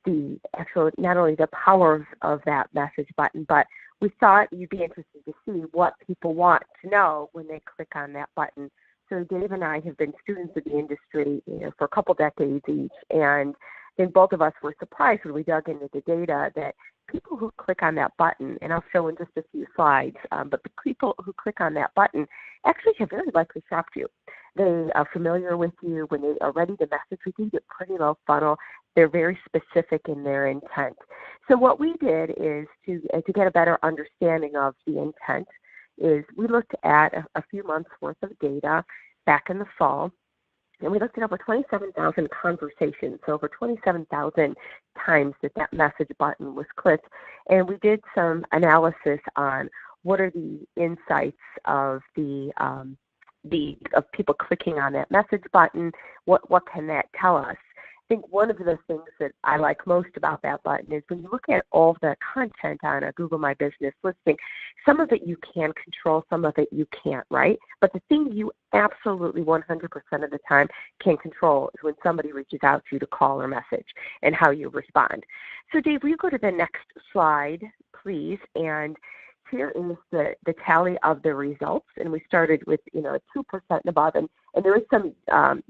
the actual, not only the power of that message button, but we thought you'd be interested to see what people want to know when they click on that button. So Dave and I have been students of the industry for a couple decades each, and I think both of us were surprised when we dug into the data that people who click on that button, and I'll show in just a few slides, but the people who click on that button actually have very likely shopped you. They are familiar with you. When they are ready to message with you, get pretty low funnel. They're very specific in their intent. So what we did is to get a better understanding of the intent is we looked at a few months worth of data back in the fall, and we looked at over 27,000 conversations, so over 27,000 times that message button was clicked, and we did some analysis on what are the insights of of people clicking on that message button. What can that tell us? I think one of the things that I like most about that button is when you look at all the content on a Google My Business listing, some of it you can control, some of it you can't, right? But the thing you absolutely 100% of the time can control is when somebody reaches out to you to call or message and how you respond. So Dave, will you go to the next slide, please? And here is the tally of the results, and we started with 2% and above, and there is some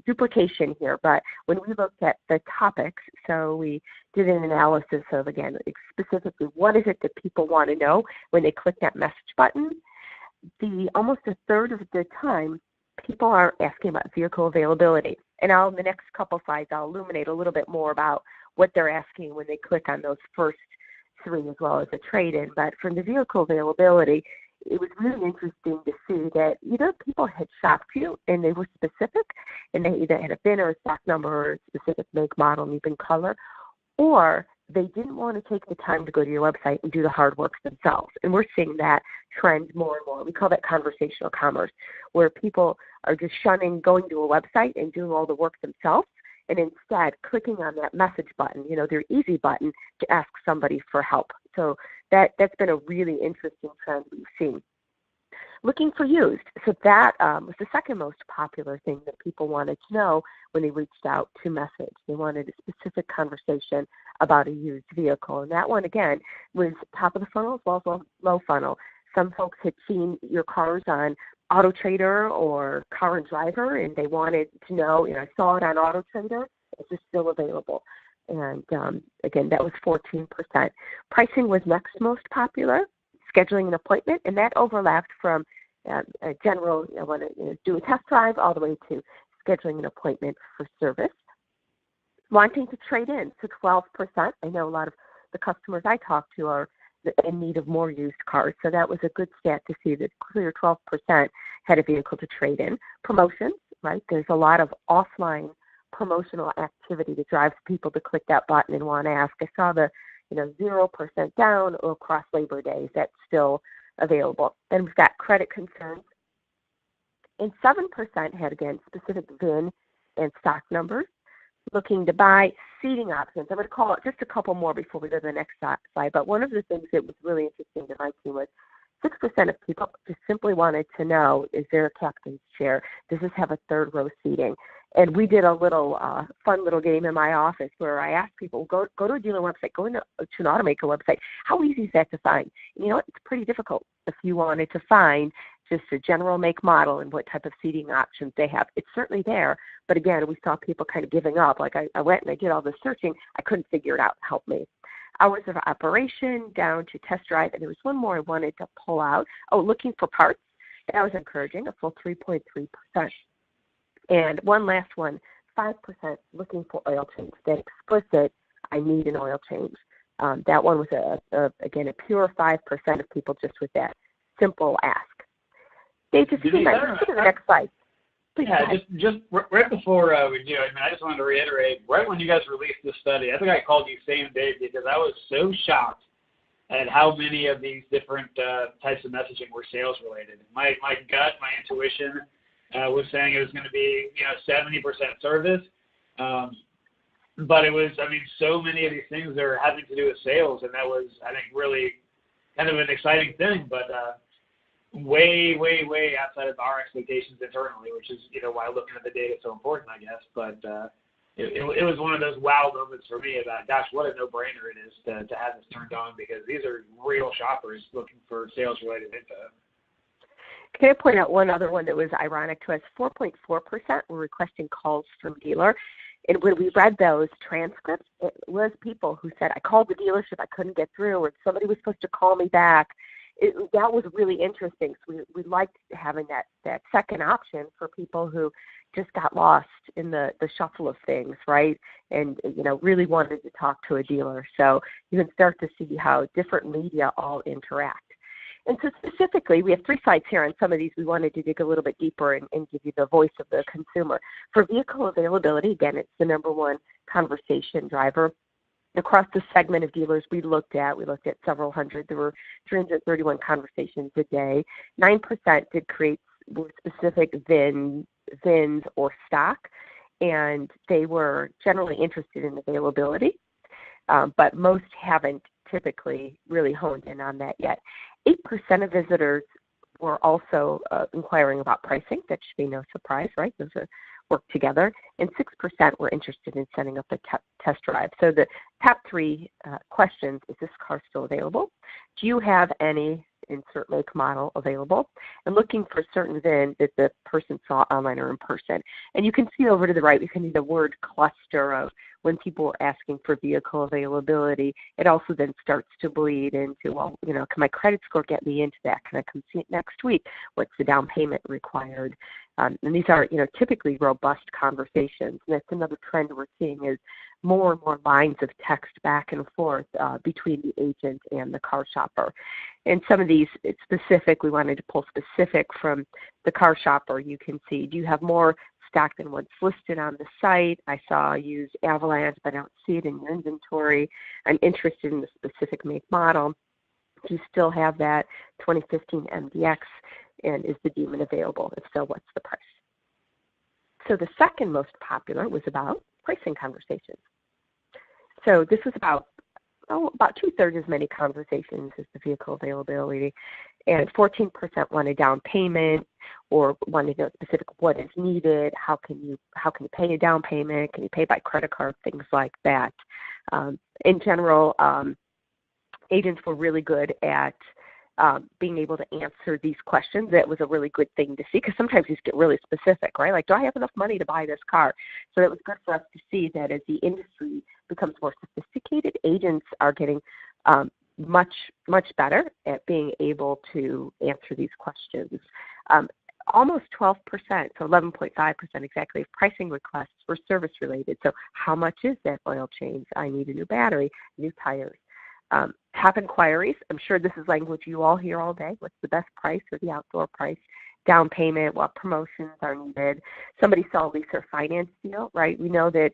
duplication here, but when we looked at the topics, so we did an analysis of, again, specifically what is it that people want to know when they click that message button. Almost a third of the time, people are asking about vehicle availability, and in the next couple slides, I'll illuminate a little bit more about what they're asking when they click on those first three as well as a trade-in. But from the vehicle availability, it was really interesting to see that either people had shopped you and they were specific, and they either had a VIN or a stock number or a specific make, model, and even color, or they didn't want to take the time to go to your website and do the hard work themselves. And we're seeing that trend more and more. We call that conversational commerce, where people are just shunning going to a website and doing all the work themselves, and instead clicking on that message button, their easy button, to ask somebody for help. So that's been a really interesting trend we've seen. Looking for used. So that was the second most popular thing that people wanted to know when they reached out to message. They wanted a specific conversation about a used vehicle. And that one, again, was top of the funnel as well as low funnel. Some folks had seen your cars on Auto Trader or Car and Driver, and they wanted to know, I saw it on Auto Trader. Is this still available? And again, that was 14%. Pricing was next most popular. Scheduling an appointment, and that overlapped from a general, want to do a test drive, all the way to scheduling an appointment for service. Wanting to trade in, so 12%. I know a lot of the customers I talk to are in need of more used cars, so that was a good stat to see that clear 12% had a vehicle to trade in. Promotions, right? There's a lot of offline promotional activity that drives people to click that button and want to ask. I saw the 0% down or across Labor Days. That's still available. Then we've got credit concerns. And 7% had, again, specific VIN and stock numbers. Looking to buy seating options. I'm going to call it just a couple more before we go to the next slide. But one of the things that was really interesting to my team was 6% of people just simply wanted to know, is there a captain's chair? Does this have a third row seating? And we did a little fun little game in my office where I asked people, go to a dealer website, go into to an automaker website. How easy is that to find? You know what? It's pretty difficult if you wanted to find just a general make, model, and what type of seating options they have. It's certainly there, but again, we saw people kind of giving up. Like I went and I did all this searching. I couldn't figure it out. Help me. Hours of operation down to test drive, and there was one more I wanted to pull out. Oh, looking for parts. That was encouraging, a full 3.3%. And one last one, 5% looking for oil change. That explicit, I need an oil change. That one was, again, a pure 5% of people just with that simple ask. Dave, just go to the next slide. Please just right before we do, I just wanted to reiterate, right when you guys released this study, I think I called you same day because I was so shocked at how many of these different types of messaging were sales related. My gut, my intuition was saying it was going to be 70% service, but it was, so many of these things are having to do with sales, and that was, I think, really kind of an exciting thing, but way outside of our expectations internally, which is why looking at the data is so important, I guess. But it was one of those wow moments for me about, gosh, what a no-brainer it is to have this turned on, because these are real shoppers looking for sales-related info. Can I point out one other one that was ironic to us? 4.4% were requesting calls from dealer. And when we read those transcripts, it was people who said, I called the dealership, I couldn't get through, or somebody was supposed to call me back. That was really interesting. So we liked having that second option for people who just got lost in the shuffle of things, right? And, really wanted to talk to a dealer. So you can start to see how different media all interact. And so specifically, we have 3 slides here. On some of these, we wanted to dig a little bit deeper and give you the voice of the consumer. For vehicle availability, again, it's the number one conversation driver. Across the segment of dealers we looked at several hundred. There were 331 conversations a day. 9% did create specific VINs or stock, and they were generally interested in availability, but most haven't typically really honed in on that yet. 8% of visitors were also inquiring about pricing. That should be no surprise, right? Those work together. And 6% were interested in setting up a test drive. So the top 3 questions: is this car still available? Do you have any insert make, model available? And looking for certain VIN that the person saw online or in person. And you can see over to the right, we can see the word cluster of when people are asking for vehicle availability, it also then starts to bleed into, well, can my credit score get me into that? Can I come see it next week? What's the down payment required? And these are, typically robust conversations. And that's another trend we're seeing is more and more lines of text back and forth between the agent and the car shopper. And some of these specific, we wanted to pull specific from the car shopper. You can see, do you have more stock than what's listed on the site? I saw you use Avalanche, but I don't see it in your inventory. I'm interested in the specific make model. Do you still have that 2015 MDX? And is the Demon available? If so, what's the price? So the second most popular was about pricing conversations. So this was about 2/3 as many conversations as the vehicle availability, and 14% wanted down payment or wanted to know specific what is needed, how can you pay a down payment, can you pay by credit card, things like that. In general, agents were really good at being able to answer these questions. That was a really good thing to see because sometimes these get really specific, right? Like, do I have enough money to buy this car? So it was good for us to see that as the industry becomes more sophisticated, agents are getting much, much better at being able to answer these questions. Almost 12%, so 11.5% exactly, of pricing requests were service related. So how much is that oil change? I need a new battery, new tires. Top inquiries, I'm sure this is language you all hear all day. What's the best price or the outdoor price? Down payment, what promotions are needed? Somebody saw a lease or finance deal, right? We know that,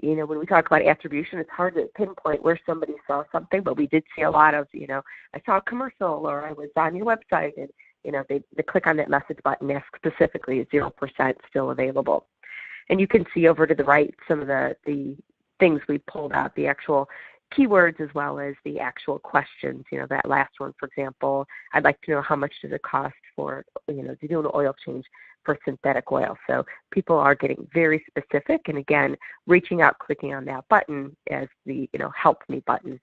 when we talk about attribution, it's hard to pinpoint where somebody saw something, but we did see a lot of, I saw a commercial or I was on your website and, they click on that message button, ask specifically, is 0% still available? And you can see over to the right some of the things we pulled out, the actual keywords as well as the actual questions. That last one, for example, I'd like to know how much does it cost for, to do an oil change for synthetic oil. So people are getting very specific and, again, reaching out, clicking on that button as the, help me button.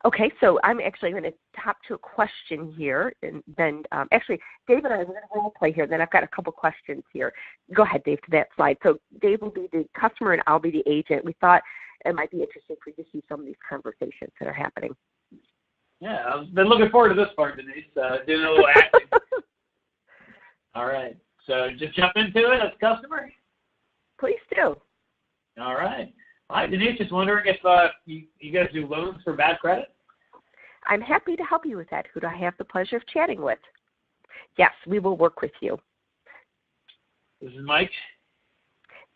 Okay, so I'm actually going to top to a question here, and then actually, Dave and I are going to role play here. Then I've got a couple questions here. Go ahead, Dave, to that slide. So Dave will be the customer, and I'll be the agent. We thought it might be interesting for you to see some of these conversations that are happening. Yeah, I've been looking forward to this part, Denise. Doing a little acting. All right, so just jump into it as a customer. Please do. All right. Hi, Denise. Just wondering if you guys do loans for bad credit? I'm happy to help you with that. Who do I have the pleasure of chatting with? Yes, we will work with you. This is Mike.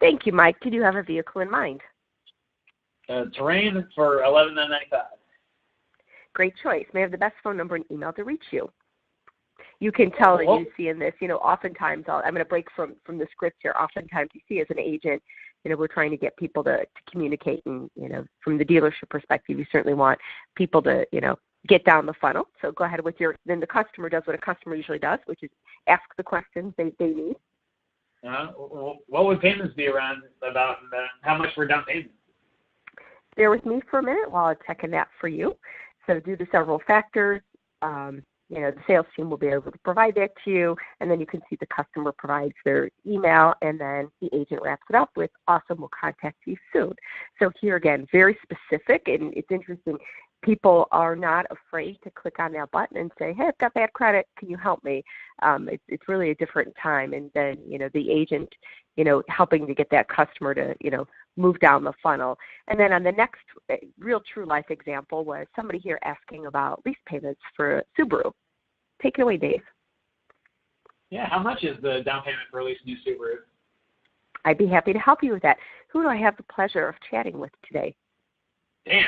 Thank you, Mike. Did you have a vehicle in mind? Terrain for $11,995. Great choice. May I have the best phone number and email to reach you? You can tell that you see in this, oftentimes, I'm going to break from the script here. Oftentimes you see as an agent, we're trying to get people to communicate and, from the dealership perspective, you certainly want people to, get down the funnel. So go ahead with then the customer does what a customer usually does, which is ask the questions they need. What would payments be around about how much for down payment? Bear with me for a minute while I'm checking that for you. So due to several factors, the sales team will be able to provide that to you, and then you can see the customer provides their email, and then the agent wraps it up with, awesome, we'll contact you soon. So here again, very specific, and it's interesting. People are not afraid to click on that button and say, hey, I've got bad credit, can you help me? It's really a different time, and then, the agent, helping to get that customer to, move down the funnel. And then on the next real true life example was somebody here asking about lease payments for Subaru. Take it away, Dave. Yeah, how much is the down payment for a lease new Subaru? I'd be happy to help you with that. Who do I have the pleasure of chatting with today? Dan.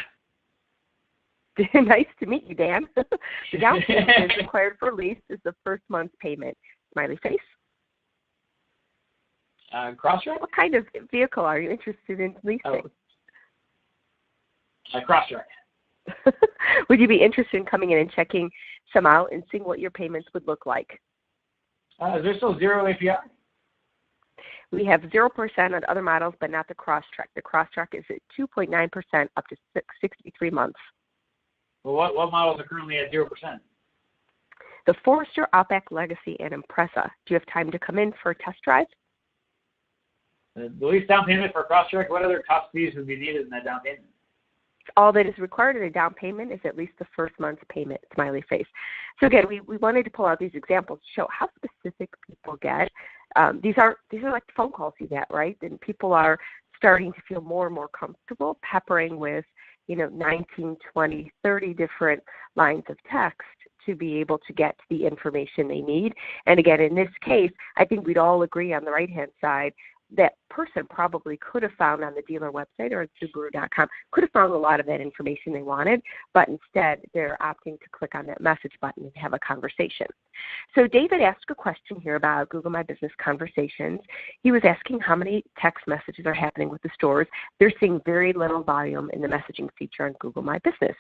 Nice to meet you, Dan. The down payment is required for lease is the first month's payment. Smiley face. Crosstrek? What kind of vehicle are you interested in leasing? Crosstrek. Would you be interested in coming in and checking some out and seeing what your payments would look like? Is there still zero APR? We have 0% on other models, but not the Crosstrek. The Crosstrek is at 2.9% up to 63 months. Well, what models are currently at 0%? The Forester, Outback, Legacy, and Impreza. Do you have time to come in for a test drive? The least down payment for a cross-check, what other cost fees would be needed in that down payment? All that is required in a down payment is at least the first month's payment, smiley face. So again, we wanted to pull out these examples to show how specific people get. These are like the phone calls you get, right? And people are starting to feel more and more comfortable peppering with, 19, 20, 30 different lines of text to be able to get the information they need. And again, in this case, I think we'd all agree on the right-hand side, that person probably could have found on the dealer website or at Subaru.com, could have found a lot of that information they wanted, but instead they're opting to click on that message button and have a conversation. So David asked a question here about Google My Business conversations. He was asking how many text messages are happening with the stores. They're seeing very little volume in the messaging feature on Google My Business.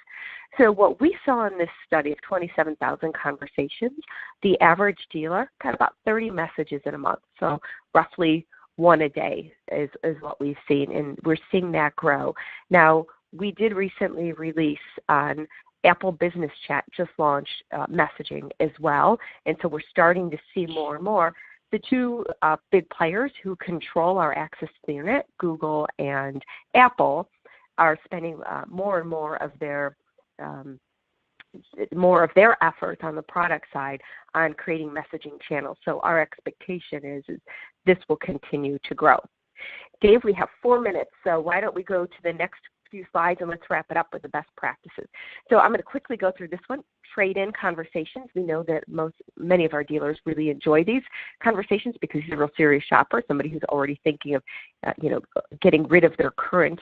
So what we saw in this study of 27,000 conversations, the average dealer got about 30 messages in a month, so roughly one a day is what we've seen, and we're seeing that grow. Now, we did recently release on Apple Business Chat, just launched messaging as well, and so we're starting to see more and more. The two big players who control our access to the internet, Google and Apple, are spending more and more of their effort on the product side on creating messaging channels. So our expectation is this will continue to grow. Dave, we have 4 minutes, so why don't we go to the next few slides and let's wrap it up with the best practices. So I'm going to quickly go through this one, trade-in conversations. We know that many of our dealers really enjoy these conversations because he's a real serious shopper, somebody who's already thinking of getting rid of their current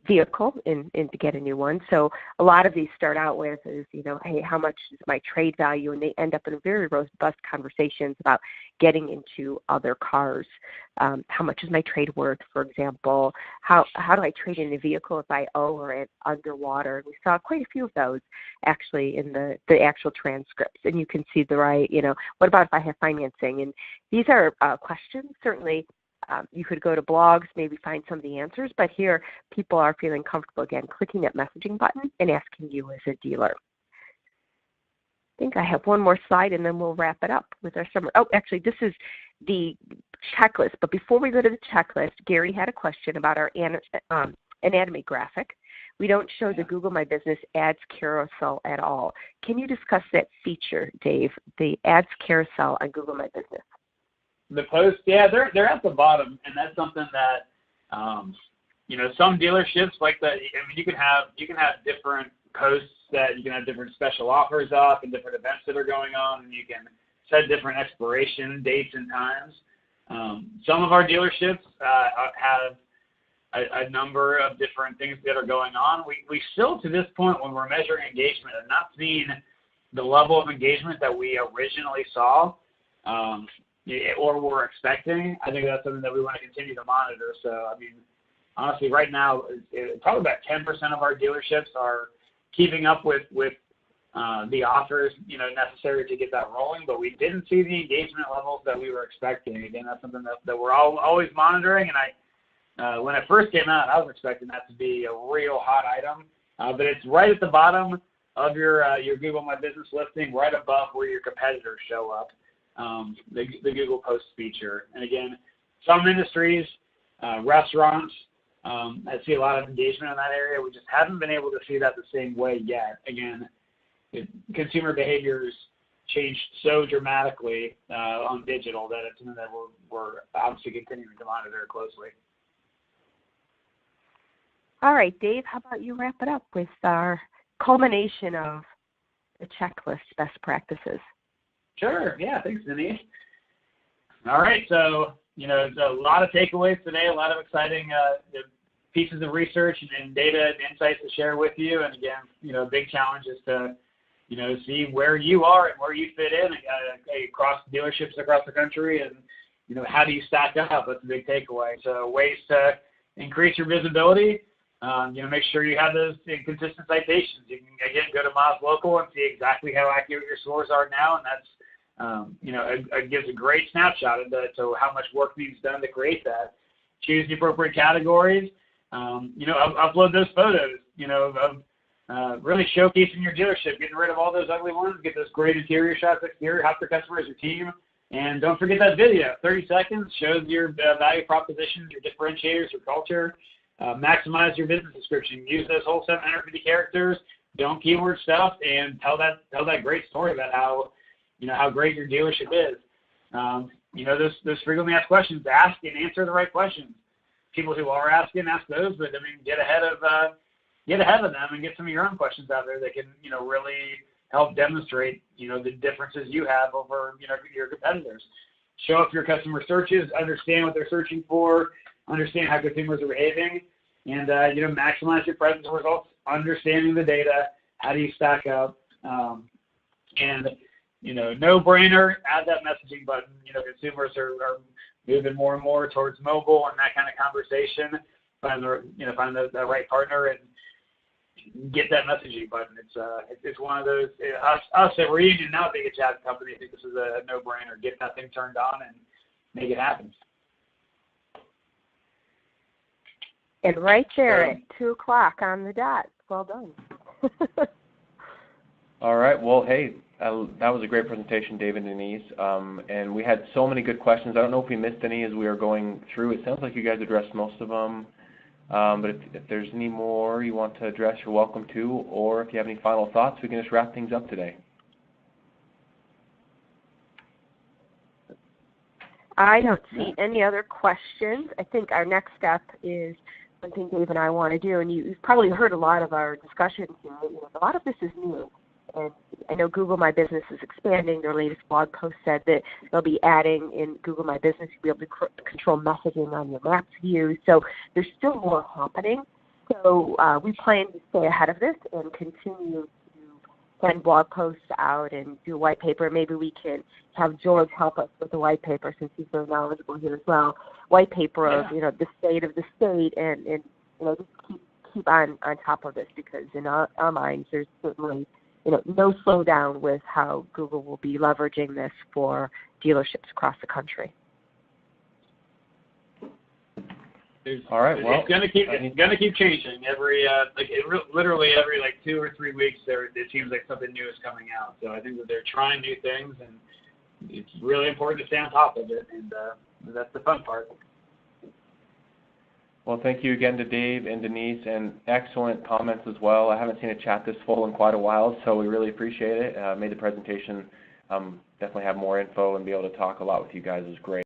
vehicle and to get a new one. So a lot of these start out with is, hey, how much is my trade value? And they end up in very robust conversations about getting into other cars. How much is my trade worth, for example? How do I trade in a vehicle if I owe or it's underwater? We saw quite a few of those actually in the actual transcripts. And you can see what about if I have financing? And these are questions, certainly. You could go to blogs, maybe find some of the answers, but here people are feeling comfortable, again, clicking that messaging button and asking you as a dealer. I think I have one more slide and then we'll wrap it up with our summary. Oh, actually, this is the checklist, but before we go to the checklist, Gary had a question about our anatomy graphic. We don't show the Google My Business ads carousel at all. Can you discuss that feature, Dave, the ads carousel on Google My Business? The posts, yeah, they're at the bottom, and that's something that some dealerships like that. I mean, you can have different posts that you can have different special offers up and different events that are going on, and you can set different expiration dates and times. Some of our dealerships have a number of different things that are going on. We still, to this point, when we're measuring engagement, have not seen the level of engagement that we originally saw. Or we're expecting. I think that's something that we want to continue to monitor. So, I mean, honestly, right now, probably about 10% of our dealerships are keeping up with the offers, necessary to get that rolling. But we didn't see the engagement levels that we were expecting. Again, that's something that we're always monitoring. And when it first came out, I was expecting that to be a real hot item. But it's right at the bottom of your Google My Business listing, right above where your competitors show up. The Google Posts feature. And again, some industries, restaurants, I see a lot of engagement in that area. We just haven't been able to see that the same way yet. Again, consumer behaviors changed so dramatically on digital that it's something that we're obviously continuing to monitor closely. All right, Dave, how about you wrap it up with our culmination of the checklist best practices? Sure. Yeah. Thanks, Denise. All right. So, there's a lot of takeaways today, a lot of exciting pieces of research and data and insights to share with you. And again, big challenge is to, see where you are and where you fit in across dealerships across the country. And, how do you stack up? That's a big takeaway. So ways to increase your visibility. Make sure you have those consistent citations. You can, again, go to Miles Local and see exactly how accurate your scores are now. And that's, it gives a great snapshot into how much work needs done to create that. Choose the appropriate categories. Upload those photos, of really showcasing your dealership, getting rid of all those ugly ones, get those great interior shots, exterior, help your customers, your team, And don't forget that video. 30 seconds shows your value proposition, your differentiators, your culture. Maximize your business description. Use those whole 750 characters. Don't keyword stuff, and tell that great story about how great your dealership is. Those frequently asked questions. Ask and answer the right questions. People who are asking, ask those, but get ahead of them and get some of your own questions out there that can really help demonstrate the differences you have over your competitors. Show up your customer searches, understand what they're searching for, understand how consumers are behaving, and maximize your presence and results. Understanding the data, how do you stack up, and no brainer. Add that messaging button. Consumers are moving more and more towards mobile and that kind of conversation. Find the right partner and get that messaging button. It's one of those. Us at Reunion, now being a chat company, I think this is a no-brainer. Get that thing turned on and make it happen. And right there at 2 o'clock on the dot. Well done. All right. Well, hey, that was a great presentation, Dave and Denise. And we had so many good questions. I don't know if we missed any as we were going through. It sounds like you guys addressed most of them. But if there's any more you want to address, you're welcome to. Or if you have any final thoughts, we can just wrap things up today. I don't see any other questions. I think our next step is one thing Dave and I want to do, and you've probably heard a lot of our discussions. A lot of this is new. And I know Google My Business is expanding. Their latest blog post said that they'll be adding in Google My Business, you'll be able to control messaging on your Maps view. So there's still more happening. So we plan to stay ahead of this and continue to send blog posts out and do a white paper. Maybe we can have George help us with the white paper since he's very knowledgeable here as well. White paper of the state of the state and just keep on top of this, because in our minds there's certainly no slowdown with how Google will be leveraging this for dealerships across the country. All right. Well, it's gonna keep changing literally every 2 or 3 weeks. It seems like something new is coming out. So I think that they're trying new things, and it's really important to stay on top of it. And that's the fun part. Well, thank you again to Dave and Denise, and excellent comments as well. I haven't seen a chat this full in quite a while, so we really appreciate it. Made the presentation definitely have more info and be able to talk a lot with you guys is great.